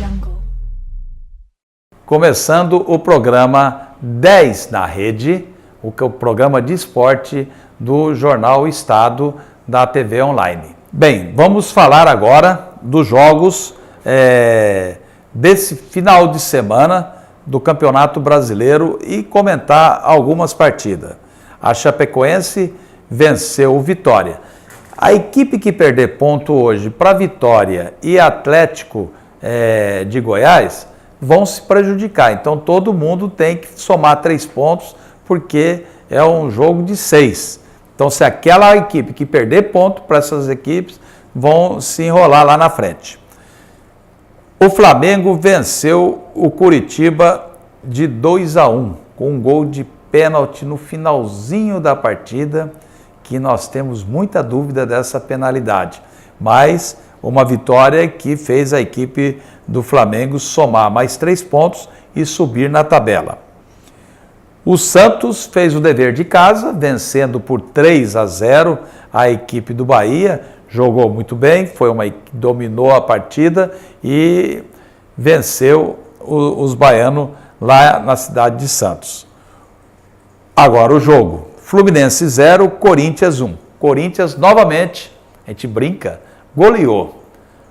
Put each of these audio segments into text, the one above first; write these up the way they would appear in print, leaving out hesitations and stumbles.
Jungle. Começando o programa 10 na Rede, o programa de esporte do Jornal Estado da TV Online. Bem, vamos falar agora dos jogos desse final de semana do Campeonato Brasileiro e comentar algumas partidas. A Chapecoense venceu o Vitória. A equipe que perder ponto hoje para Vitória e Atlético de Goiás vão se prejudicar. Então todo mundo tem que somar 3 pontos porque é um jogo de 6. Então se aquela equipe que perder ponto para essas equipes vão se enrolar lá na frente. O Flamengo venceu o Curitiba de 2-1 com um gol de pênalti no finalzinho da partida, que nós temos muita dúvida dessa penalidade, mas uma vitória que fez a equipe do Flamengo somar mais 3 pontos e subir na tabela. O Santos fez o dever de casa, vencendo por 3-0 a equipe do Bahia, jogou muito bem, dominou a partida e venceu os baianos lá na cidade de Santos. Agora o jogo. Fluminense 0, Corinthians 1. Corinthians, novamente, a gente brinca, goleou.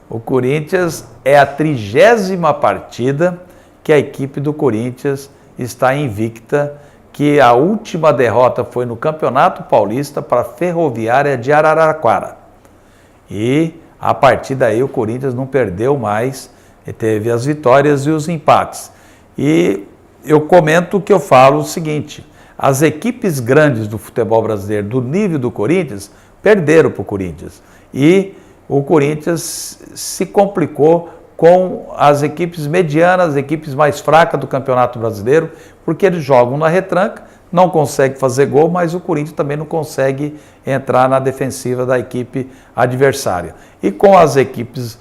O Corinthians é a 30ª partida que a equipe do Corinthians está invicta, que a última derrota foi no Campeonato Paulista para a Ferroviária de Araraquara. E a partir daí o Corinthians não perdeu mais, teve as vitórias e os empates. E eu comento que eu falo o seguinte: as equipes grandes do futebol brasileiro, do nível do Corinthians, perderam para o Corinthians. E o Corinthians se complicou com as equipes medianas, as equipes mais fracas do Campeonato Brasileiro, porque eles jogam na retranca, não conseguem fazer gol, mas o Corinthians também não consegue entrar na defensiva da equipe adversária. E com as equipes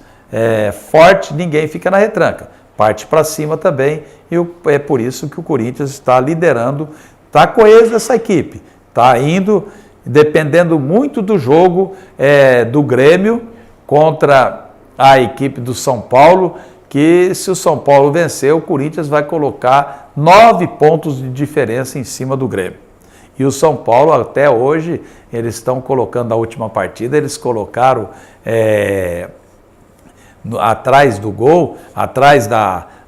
fortes, ninguém fica na retranca. Parte para cima também, e é por isso que o Corinthians está liderando. Está coeso essa equipe, está indo, dependendo muito do jogo do Grêmio contra a equipe do São Paulo, que se o São Paulo vencer, o Corinthians vai colocar 9 pontos de diferença em cima do Grêmio. E o São Paulo, até hoje, eles estão colocando a última partida, eles colocaram atrás do gol, atrás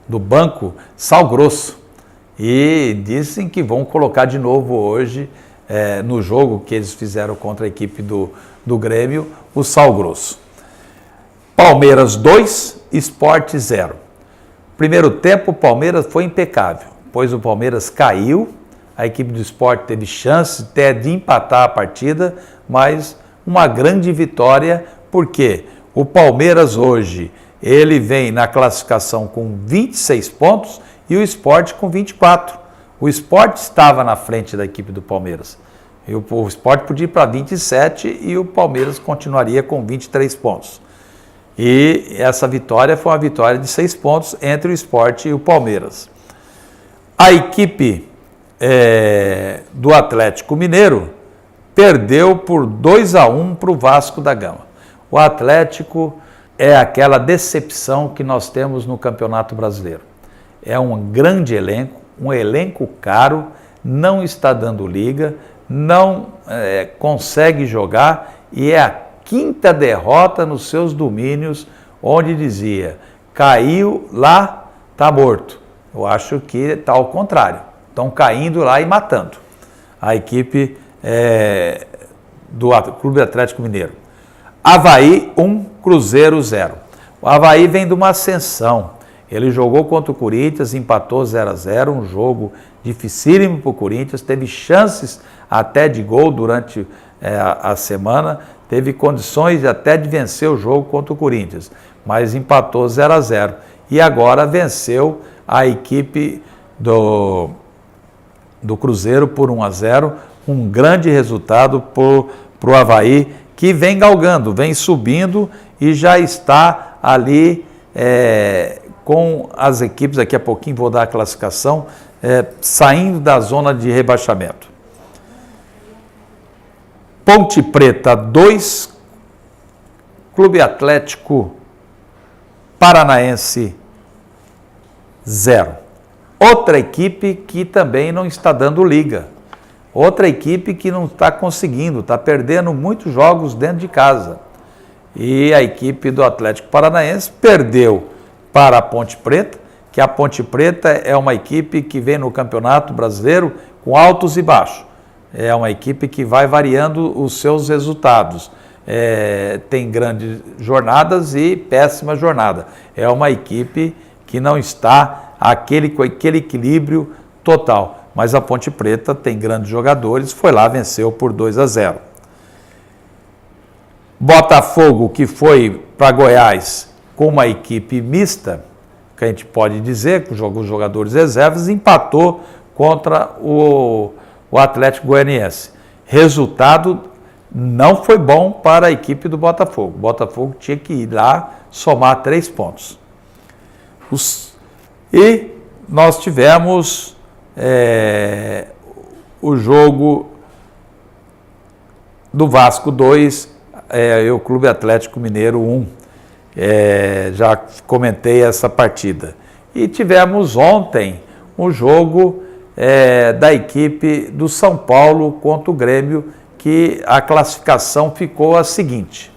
do banco, Sal Grosso. E dizem que vão colocar de novo hoje, no jogo que eles fizeram contra a equipe do Grêmio, o Sal Grosso. Palmeiras 2, Sport 0. Primeiro tempo, o Palmeiras foi impecável, pois o Palmeiras caiu, a equipe do Sport teve chance até de empatar a partida, mas uma grande vitória, porque o Palmeiras hoje, ele vem na classificação com 26 pontos, e o Sport com 24. O Sport estava na frente da equipe do Palmeiras. E o Sport podia ir para 27 e o Palmeiras continuaria com 23 pontos. E essa vitória foi uma vitória de 6 pontos entre o Sport e o Palmeiras. A equipe do Atlético Mineiro perdeu por 2-1 para o Vasco da Gama. O Atlético é aquela decepção que nós temos no Campeonato Brasileiro. É um grande elenco, um elenco caro, não está dando liga, não consegue jogar e é a 5ª derrota nos seus domínios, onde dizia, caiu lá, está morto. Eu acho que está ao contrário, estão caindo lá e matando a equipe do Clube Atlético Mineiro. Avaí 1, Cruzeiro 0. O Avaí vem de uma ascensão. Ele jogou contra o Corinthians, empatou 0-0, um jogo dificílimo para o Corinthians, teve chances até de gol durante a semana, teve condições até de vencer o jogo contra o Corinthians, mas empatou 0-0. E agora venceu a equipe do Cruzeiro por 1-0, um grande resultado para o Avaí, que vem galgando, vem subindo e já está ali com as equipes, daqui a pouquinho vou dar a classificação, saindo da zona de rebaixamento. Ponte Preta 2, Clube Atlético Paranaense 0. Outra equipe que também não está dando liga. Outra equipe que não está conseguindo, está perdendo muitos jogos dentro de casa. E a equipe do Atlético Paranaense perdeu para a Ponte Preta, que a Ponte Preta é uma equipe que vem no Campeonato Brasileiro com altos e baixos. É uma equipe que vai variando os seus resultados. Tem grandes jornadas e péssimas jornadas. É uma equipe que não está com aquele equilíbrio total. Mas a Ponte Preta tem grandes jogadores, foi lá, venceu por 2-0. Botafogo, que foi para Goiás com uma equipe mista, que a gente pode dizer, com os jogadores reservas, empatou contra o Atlético Goianiense. Resultado não foi bom para a equipe do Botafogo. O Botafogo tinha que ir lá somar 3 pontos. E nós tivemos o jogo do Vasco 2 e o Clube Atlético Mineiro 1. Já comentei essa partida. E tivemos ontem um jogo da equipe do São Paulo contra o Grêmio, que a classificação ficou a seguinte: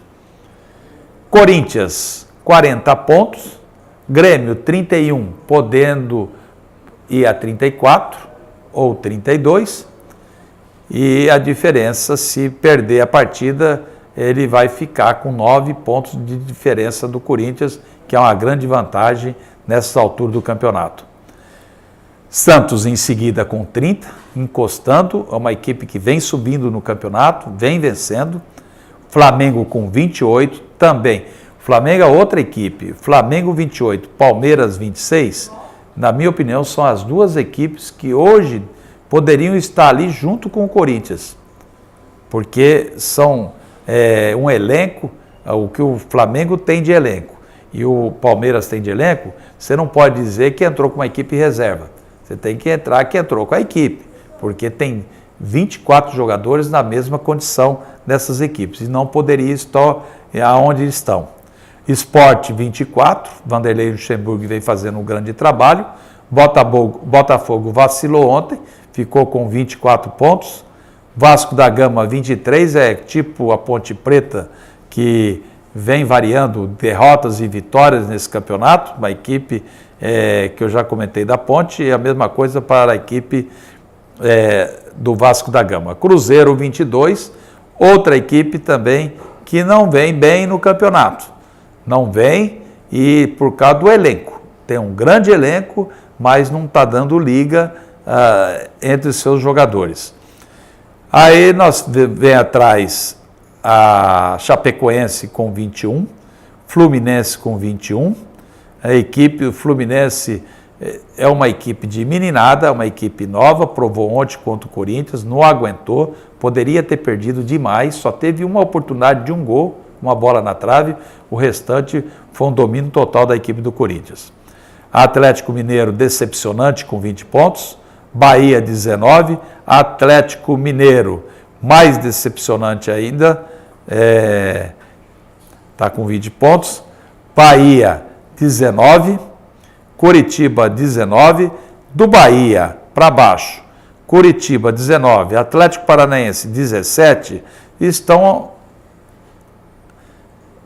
Corinthians 40 pontos, Grêmio 31, podendo ir a 34 ou 32, e a diferença, se perder a partida, ele vai ficar com 9 pontos de diferença do Corinthians, que é uma grande vantagem nessa altura do campeonato. Santos em seguida com 30, encostando, é uma equipe que vem subindo no campeonato, vem vencendo. Flamengo com 28 também. Flamengo é outra equipe, Flamengo 28, Palmeiras 26, na minha opinião são as duas equipes que hoje poderiam estar ali junto com o Corinthians, porque são um elenco, o que o Flamengo tem de elenco e o Palmeiras tem de elenco, você não pode dizer que entrou com uma equipe reserva. Você tem que entrar que entrou com a equipe, porque tem 24 jogadores na mesma condição dessas equipes e não poderia estar aonde estão. Sport 24, Vanderlei Luxemburgo vem fazendo um grande trabalho. Botafogo vacilou ontem, ficou com 24 pontos. Vasco da Gama 23, tipo a Ponte Preta, que vem variando derrotas e vitórias nesse campeonato, uma equipe que eu já comentei da Ponte, e a mesma coisa para a equipe do Vasco da Gama. Cruzeiro 22, outra equipe também que não vem bem no campeonato. Não vem e por causa do elenco. Tem um grande elenco, mas não está dando liga entre os seus jogadores. Aí nós vem atrás a Chapecoense com 21, Fluminense com 21. A equipe, o Fluminense é uma equipe de meninada, uma equipe nova, provou ontem contra o Corinthians, não aguentou, poderia ter perdido demais, só teve uma oportunidade de um gol, uma bola na trave, o restante foi um domínio total da equipe do Corinthians. Atlético Mineiro decepcionante com 20 pontos, Bahia 19, Atlético Mineiro mais decepcionante ainda, está com 20 pontos, Bahia 19, Coritiba 19, do Bahia para baixo, Coritiba 19, Atlético Paranaense 17, estão,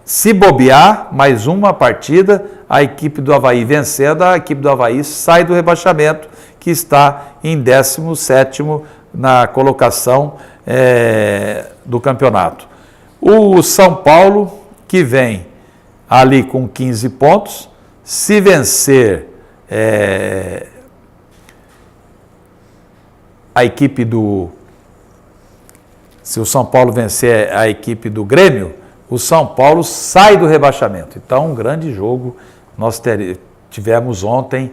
se bobear, mais uma partida, a equipe do Avaí vencendo, a equipe do Avaí sai do rebaixamento, que está em 17º na colocação do campeonato. O São Paulo, que vem ali com 15 pontos, se vencer a equipe se o São Paulo vencer a equipe do Grêmio, o São Paulo sai do rebaixamento. Então, um grande jogo nós tivemos ontem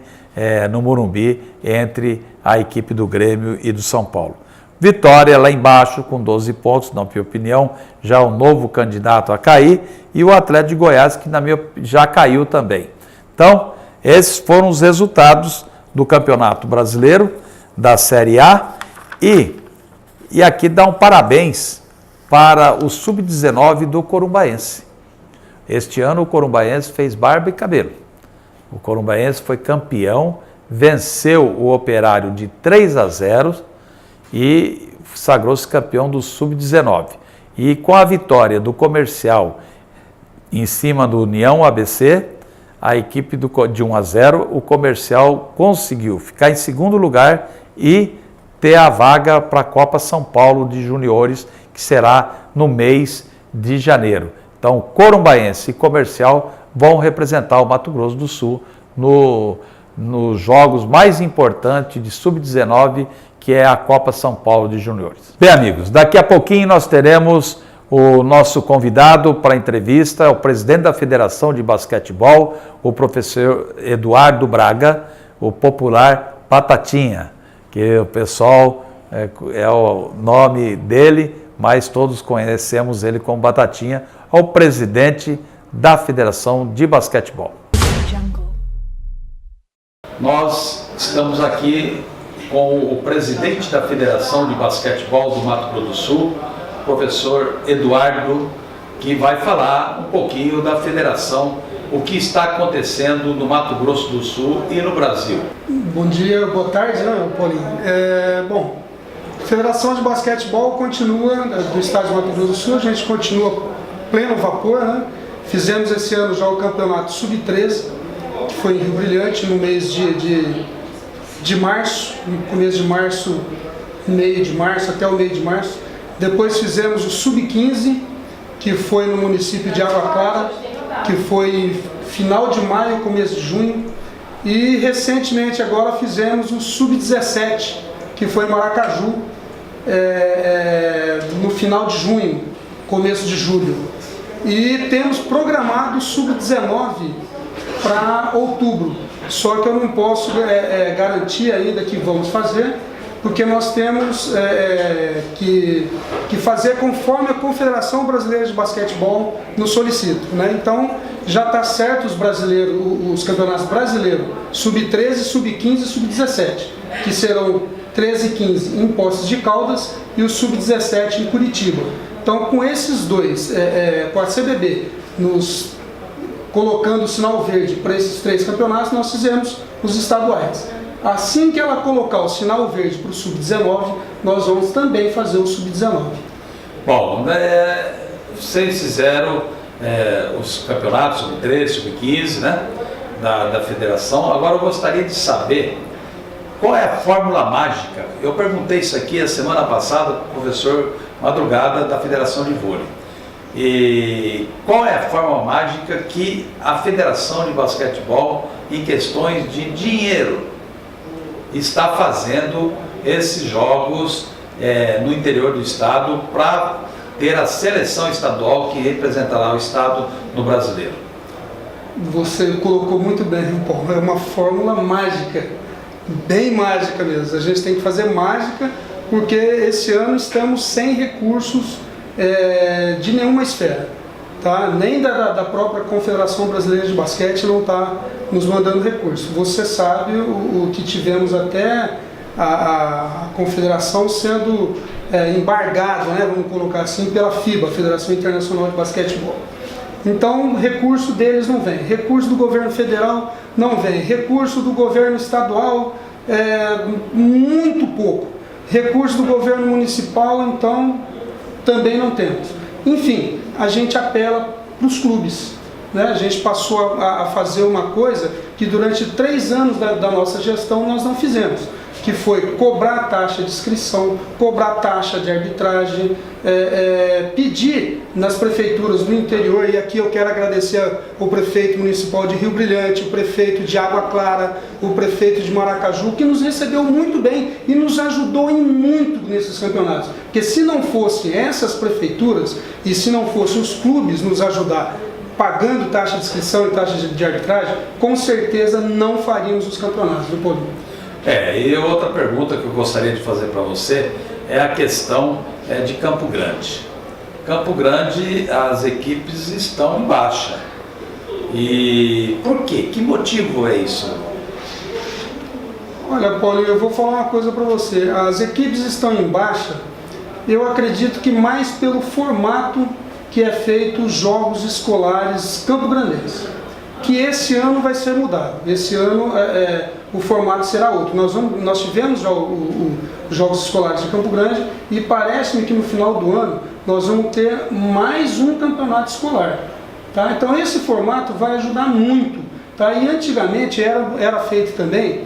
no Morumbi entre a equipe do Grêmio e do São Paulo. Vitória lá embaixo com 12 pontos, na minha opinião, já o novo candidato a cair, e o Atlético de Goiás, que já caiu também. Então, esses foram os resultados do Campeonato Brasileiro, da Série A, e aqui dá um parabéns para o Sub-19 do Corumbaense. Este ano o Corumbaense fez barba e cabelo. O Corumbaense foi campeão, venceu o Operário de 3-0 e sagrou-se campeão do Sub-19. E com a vitória do Comercial em cima do União ABC, a equipe de 1-0, o Comercial conseguiu ficar em segundo lugar e ter a vaga para a Copa São Paulo de Juniores, que será no mês de janeiro. Então, Corumbaense e Comercial vão representar o Mato Grosso do Sul nos jogos mais importantes de Sub-19, que é a Copa São Paulo de Juniores. Bem, amigos, daqui a pouquinho nós teremos o nosso convidado para a entrevista, o presidente da Federação de Basquetebol, o professor Eduardo Braga, o popular Batatinha, que o pessoal é o nome dele, mas todos conhecemos ele como Batatinha, o presidente da Federação de Basquetebol. Nós estamos aqui com o presidente da Federação de Basquetebol do Mato Grosso do Sul, professor Eduardo, que vai falar um pouquinho da federação, o que está acontecendo no Mato Grosso do Sul e no Brasil. Bom dia, boa tarde, né, Paulinho? Bom, a Federação de Basquetebol continua, do estado de Mato Grosso do Sul, a gente continua pleno vapor, né? Fizemos esse ano já o campeonato Sub-13, que foi em Rio Brilhante, no mês de março, no começo de março, meio de março, até o meio de março. Depois fizemos o Sub-15, que foi no município de Água Clara, que foi final de maio, começo de junho. E recentemente agora fizemos o Sub-17, que foi em Maracaju, no final de junho, começo de julho. E temos programado o Sub-19 para outubro. Só que eu não posso garantir ainda que vamos fazer, porque nós temos que fazer conforme a Confederação Brasileira de Basquetebol nos solicita, né? Então, já está certo os campeonatos brasileiros, Sub-13, Sub-15 e Sub-17, que serão 13 e 15 em Poços de Caldas e o Sub-17 em Curitiba. Então, com esses dois, com a CBB nos colocando o sinal verde para esses 3 campeonatos, nós fizemos os estaduais. Assim que ela colocar o sinal verde para o Sub-19, nós vamos também fazer o Sub-19. Bom, vocês fizeram os campeonatos Sub-13, Sub-15, né, da federação. Agora eu gostaria de saber qual é a fórmula mágica. Eu perguntei isso aqui a semana passada para o professor Madrugada da Federação de Vôlei. E qual é a fórmula mágica que a Federação de Basquetebol, em questões de dinheiro, está fazendo esses jogos no interior do estado para ter a seleção estadual que representará o estado no brasileiro? Você colocou muito bem, Paulo. É uma fórmula mágica, bem mágica mesmo. A gente tem que fazer mágica porque esse ano estamos sem recursos de nenhuma esfera, tá? Nem da própria Confederação Brasileira de Basquete não está nos mandando recurso. Você sabe o que tivemos até a Confederação sendo embargada, né, vamos colocar assim, pela FIBA, Federação Internacional de Basquetebol. Então, recurso deles não vem, recurso do governo federal não vem, recurso do governo estadual muito pouco, recurso do governo municipal, então, também não temos. Enfim, a gente apela para os clubes, né? A gente passou a fazer uma coisa que durante 3 anos da nossa gestão nós não fizemos, que foi cobrar taxa de inscrição, cobrar taxa de arbitragem, pedir nas prefeituras do interior, e aqui eu quero agradecer o prefeito municipal de Rio Brilhante, o prefeito de Água Clara, o prefeito de Maracaju, que nos recebeu muito bem e nos ajudou em muito nesses campeonatos. Porque se não fossem essas prefeituras e se não fossem os clubes nos ajudar, pagando taxa de inscrição e taxa de arbitragem, com certeza não faríamos os campeonatos, viu, Paulinho? E outra pergunta que eu gostaria de fazer para você é a questão de Campo Grande. Campo Grande, as equipes estão em baixa. E por quê? Que motivo é isso? Olha, Paulinho, eu vou falar uma coisa para você. As equipes estão em baixa, eu acredito que mais pelo formato que é feito os jogos escolares campograndenses. que esse ano vai ser mudado. Esse ano o formato será outro. Nós tivemos já os Jogos Escolares de Campo Grande e parece-me que no final do ano nós vamos ter mais um campeonato escolar. Tá? Então esse formato vai ajudar muito. Tá? E antigamente era feito também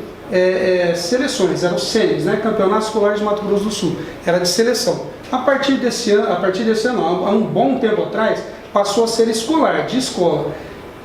seleções, eram os CENES, né? Campeonato Escolar de Mato Grosso do Sul, era de seleção. A partir desse ano, há um bom tempo atrás, passou a ser escolar, de escola.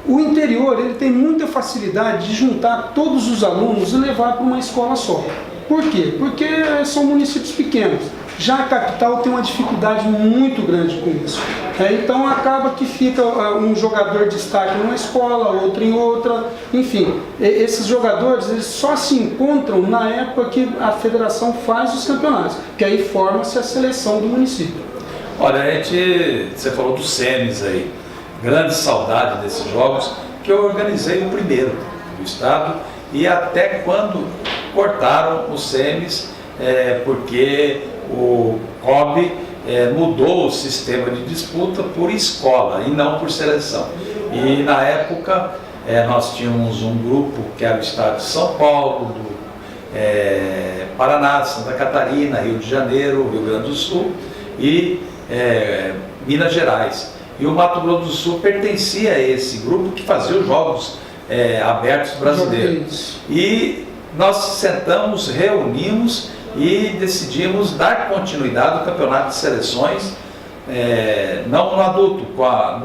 O interior ele tem muita facilidade de juntar todos os alunos e levar para uma escola só. Por quê? Porque são municípios pequenos. Já a capital tem uma dificuldade muito grande com isso. Então acaba que fica um jogador de destaque numa escola, outro em outra. Enfim, esses jogadores eles só se encontram na época que a federação faz os campeonatos, que aí forma-se a seleção do município. Olha, você falou dos CENES aí. Grande saudade desses jogos, que eu organizei o primeiro do estado e até quando cortaram os CENES, porque o COB mudou o sistema de disputa por escola e não por seleção. E na época nós tínhamos um grupo que era o estado de São Paulo, do Paraná, Santa Catarina, Rio de Janeiro, Rio Grande do Sul e Minas Gerais. E o Mato Grosso do Sul pertencia a esse grupo que fazia os Jogos Abertos Brasileiros. E nós sentamos, reunimos e decidimos dar continuidade ao campeonato de seleções, não no adulto,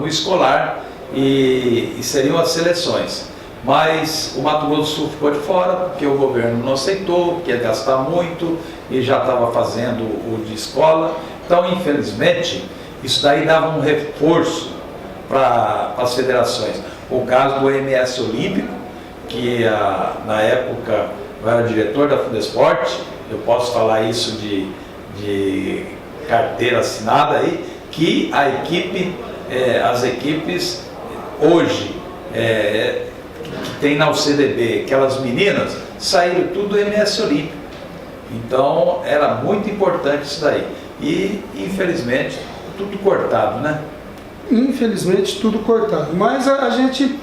no escolar, e seriam as seleções. Mas o Mato Grosso do Sul ficou de fora, porque o governo não aceitou, porque ia gastar muito, e já estava fazendo o de escola. Então, infelizmente, isso daí dava um reforço para as federações. O caso do MS Olímpico, que na época eu era diretor da Fundesport, eu posso falar isso de carteira assinada aí, que as equipes hoje que tem na UCDB, aquelas meninas, saíram tudo do MS Olímpico. Então era muito importante isso daí. E infelizmente tudo cortado, né? Infelizmente tudo cortado. Mas a gente,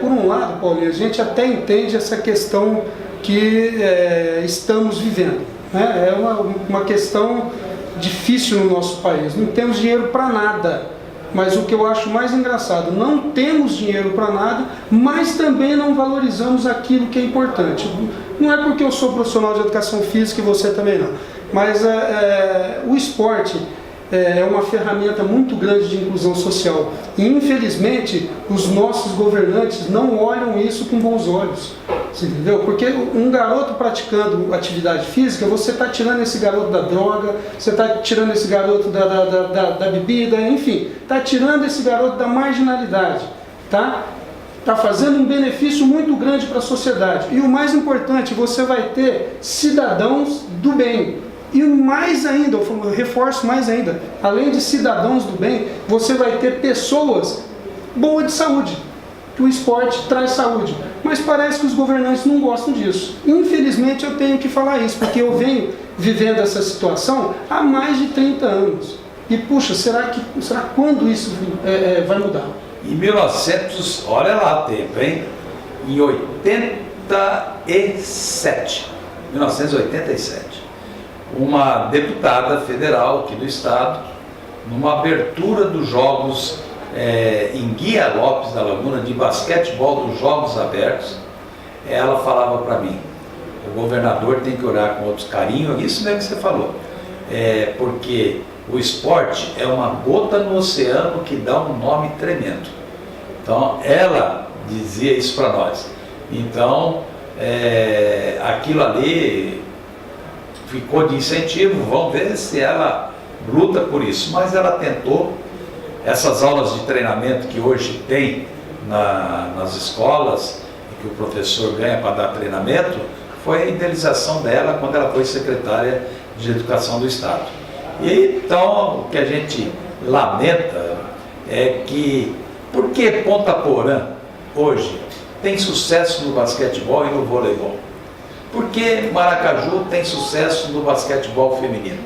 por um lado, Paulinho, a gente até entende essa questão que estamos vivendo. Né? É uma questão difícil no nosso país. Não temos dinheiro para nada. Mas o que eu acho mais engraçado, não temos dinheiro para nada, mas também não valorizamos aquilo que é importante. Não é porque eu sou profissional de educação física e você também não. Mas o esporte é uma ferramenta muito grande de inclusão social. E, infelizmente, os nossos governantes não olham isso com bons olhos. Você entendeu? Porque um garoto praticando atividade física, você está tirando esse garoto da droga, você está tirando esse garoto da bebida, enfim, está tirando esse garoto da marginalidade. Está fazendo um benefício muito grande para a sociedade. E o mais importante, você vai ter cidadãos do bem. E mais ainda, eu reforço mais ainda, além de cidadãos do bem, você vai ter pessoas boas de saúde, que o esporte traz saúde. Mas parece que os governantes não gostam disso. Infelizmente eu tenho que falar isso, porque eu venho vivendo essa situação há mais de 30 anos. E puxa, será quando isso vai mudar? Em 1900, olha lá o tempo, hein? Em 1987, uma deputada federal aqui do estado, numa abertura dos Jogos em Guia Lopes da Laguna, de basquetebol dos Jogos Abertos, ela falava para mim, o governador tem que olhar com outro carinho, isso mesmo que você falou, porque o esporte é uma gota no oceano que dá um nome tremendo. Então ela dizia isso para nós. Então aquilo ali ficou de incentivo, vamos ver se ela luta por isso. Mas ela tentou, essas aulas de treinamento que hoje tem nas escolas, que o professor ganha para dar treinamento, foi a idealização dela quando ela foi secretária de Educação do Estado. E então, o que a gente lamenta é que, por que Ponta Porã hoje tem sucesso no basquetebol e no voleibol? Por que Maracaju tem sucesso no basquetebol feminino?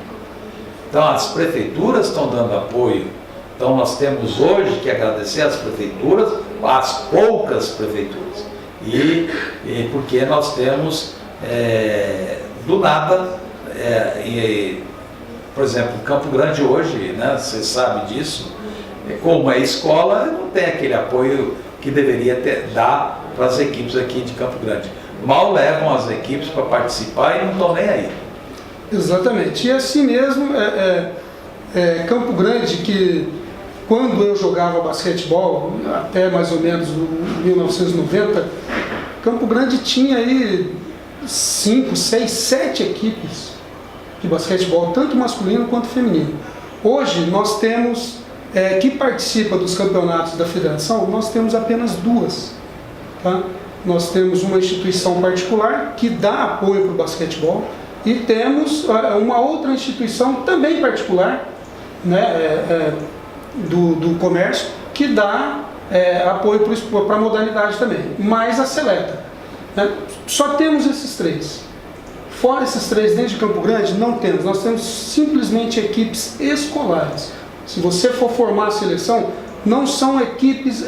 Então, as prefeituras estão dando apoio. Então, nós temos hoje que agradecer às prefeituras as poucas prefeituras. E porque nós temos, do nada, por exemplo, Campo Grande hoje, né, você sabe disso, como é escola, não tem aquele apoio que deveria dar para as equipes aqui de Campo Grande. Mal levam as equipes para participar e não estão nem aí. Exatamente. E assim mesmo, Campo Grande, que quando eu jogava basquetebol, até mais ou menos 1990, Campo Grande tinha aí 5, 6, 7 equipes de basquetebol, tanto masculino quanto feminino. Hoje nós temos, que participa dos campeonatos da federação, nós temos apenas 2. Tá? Nós temos uma instituição particular que dá apoio para o basquetebol e temos uma outra instituição também particular, né, do comércio, que dá apoio para a modalidade também, mais a seleta. Né? Só temos esses 3. Fora esses 3 dentro de Campo Grande, não temos. Nós temos simplesmente equipes escolares. Se você for formar a seleção, não são equipes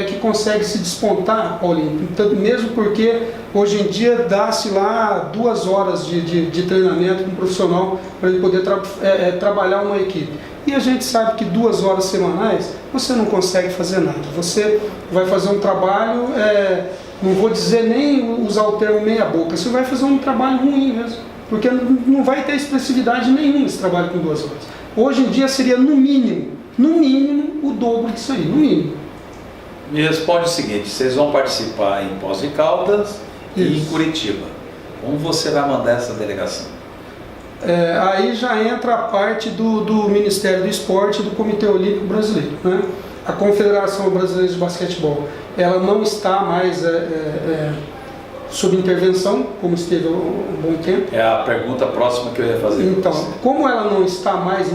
que conseguem se despontar, Paulinho. Então, mesmo porque hoje em dia dá-se lá 2 horas de treinamento com um profissional para ele poder trabalhar uma equipe. E a gente sabe que 2 horas semanais você não consegue fazer nada. Você vai fazer um trabalho, não vou dizer nem usar o termo meia boca, você vai fazer um trabalho ruim mesmo, porque não vai ter expressividade nenhuma esse trabalho com 2 horas. Hoje em dia seria no mínimo, o dobro disso aí, no mínimo. Me responde o seguinte: vocês vão participar em Poços de Caldas e em Curitiba. Como você vai mandar essa delegação? Aí já entra a parte do Ministério do Esporte e do Comitê Olímpico Brasileiro. Né? A Confederação Brasileira de Basquetebol, ela não está mais sob intervenção, como esteve há um bom tempo. É a pergunta próxima que eu ia fazer. Então, como ela não está mais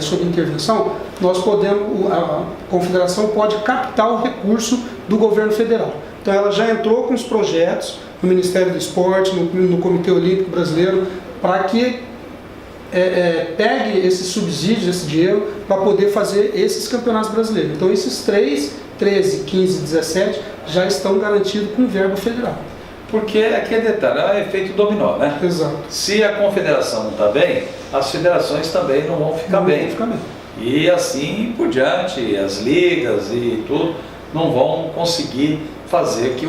sob intervenção, a Confederação pode captar o recurso do governo federal. Então ela já entrou com os projetos no Ministério do Esporte, no Comitê Olímpico Brasileiro, para que pegue esse subsídio, esse dinheiro, para poder fazer esses campeonatos brasileiros. Então esses 3, 13, 15 e 17 já estão garantidos com verba federal. Porque aqui é detalhe, é efeito dominó, né? Exato. Se a confederação não está bem, as federações também não vão ficar bem. E assim por diante, as ligas e tudo não vão conseguir fazer que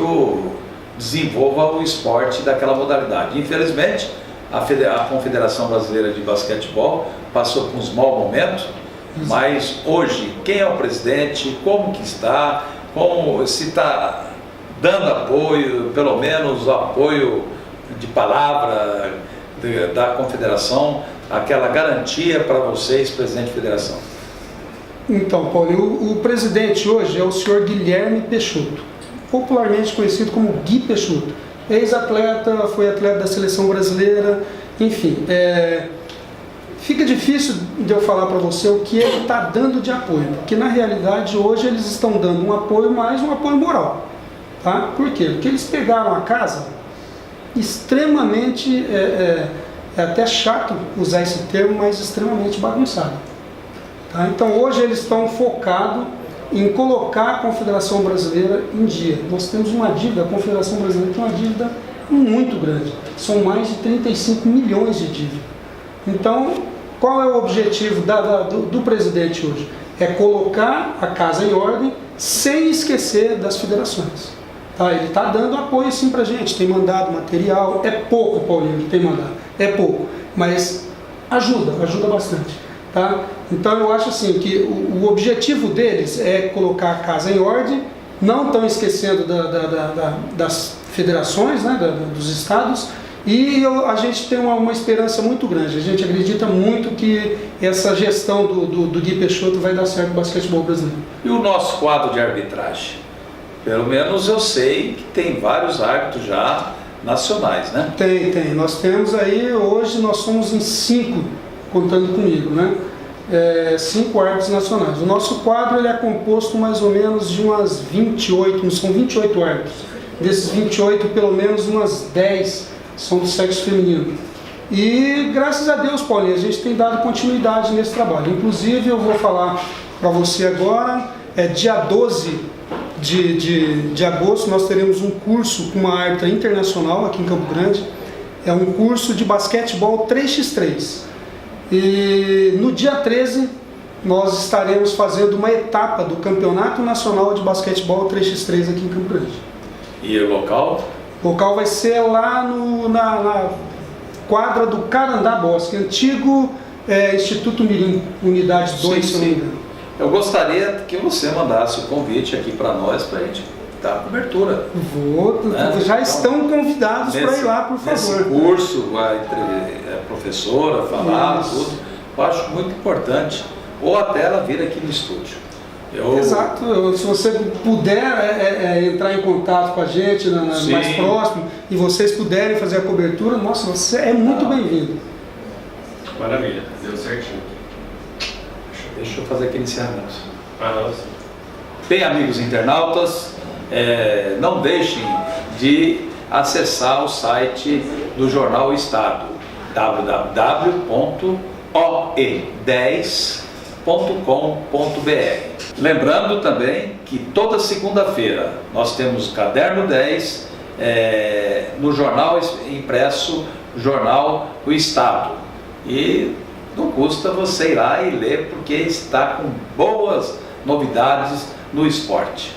desenvolva o esporte daquela modalidade. Infelizmente, a Confederação Brasileira de Basquetebol passou por uns maus momentos, mas hoje, quem é o presidente, como que está, se está dando apoio, pelo menos apoio de palavra da Confederação, aquela garantia para vocês, presidente da Federação? Então, Paulo, o presidente hoje é o senhor Guilherme Peixoto, popularmente conhecido como Gui Peixoto. Ex-atleta, foi atleta da seleção brasileira, enfim. Fica difícil de eu falar para você o que ele está dando de apoio, porque na realidade hoje eles estão dando um apoio, mais um apoio moral. Tá? Por quê? Porque eles pegaram a casa extremamente, é até chato usar esse termo, mas extremamente bagunçado. Tá? Então hoje eles estão focados em colocar a Confederação Brasileira em dia. Nós temos uma dívida, a Confederação Brasileira tem uma dívida muito grande, são mais de 35 milhões de dívida. Então, qual é o objetivo do presidente hoje? É colocar a casa em ordem sem esquecer das federações. Tá, ele está dando apoio sim para a gente, tem mandado material, é pouco, Paulinho, que tem mandado, é pouco, mas ajuda bastante. Tá? Então eu acho assim que o objetivo deles é colocar a casa em ordem, não estão esquecendo das federações, né, dos estados, e a gente tem uma esperança muito grande, a gente acredita muito que essa gestão do Gui Peixoto vai dar certo no basquetebol brasileiro. E o nosso quadro de arbitragem? Pelo menos eu sei que tem vários árbitros já nacionais, né? Tem. Nós temos aí, hoje nós somos em 5, contando comigo, né? 5 árbitros nacionais. O nosso quadro ele é composto mais ou menos de umas 28, são 28 árbitros. Desses 28, pelo menos umas 10 são do sexo feminino. E graças a Deus, Paulinho, a gente tem dado continuidade nesse trabalho. Inclusive, eu vou falar para você agora, dia 12 de agosto, nós teremos um curso com uma árbitra internacional aqui em Campo Grande. É um curso de basquetebol 3x3. E no dia 13, nós estaremos fazendo uma etapa do Campeonato Nacional de Basquetebol 3x3 aqui em Campo Grande. E o local? O local vai ser lá na quadra do Carandá Bosque, antigo Instituto Mirim, Unidade 2, se não me engano. Eu gostaria que você mandasse o convite aqui para nós, para a gente dar cobertura. Já estão convidados para ir lá, por favor. Nesse curso, a professora falar tudo, eu acho muito importante. Ou até ela vir aqui no estúdio. Exato, se você puder entrar em contato com a gente mais próximo e vocês puderem fazer a cobertura, nossa, você é muito bem-vindo. Maravilha, deu certinho. Deixa eu fazer aqui o encerramento. Bem, amigos internautas, não deixem de acessar o site do Jornal O Estado, www.oe10.com.br. Lembrando também que toda segunda-feira nós temos o Caderno 10 no jornal impresso, Jornal O Estado. E não custa você ir lá e ler, porque está com boas novidades no esporte.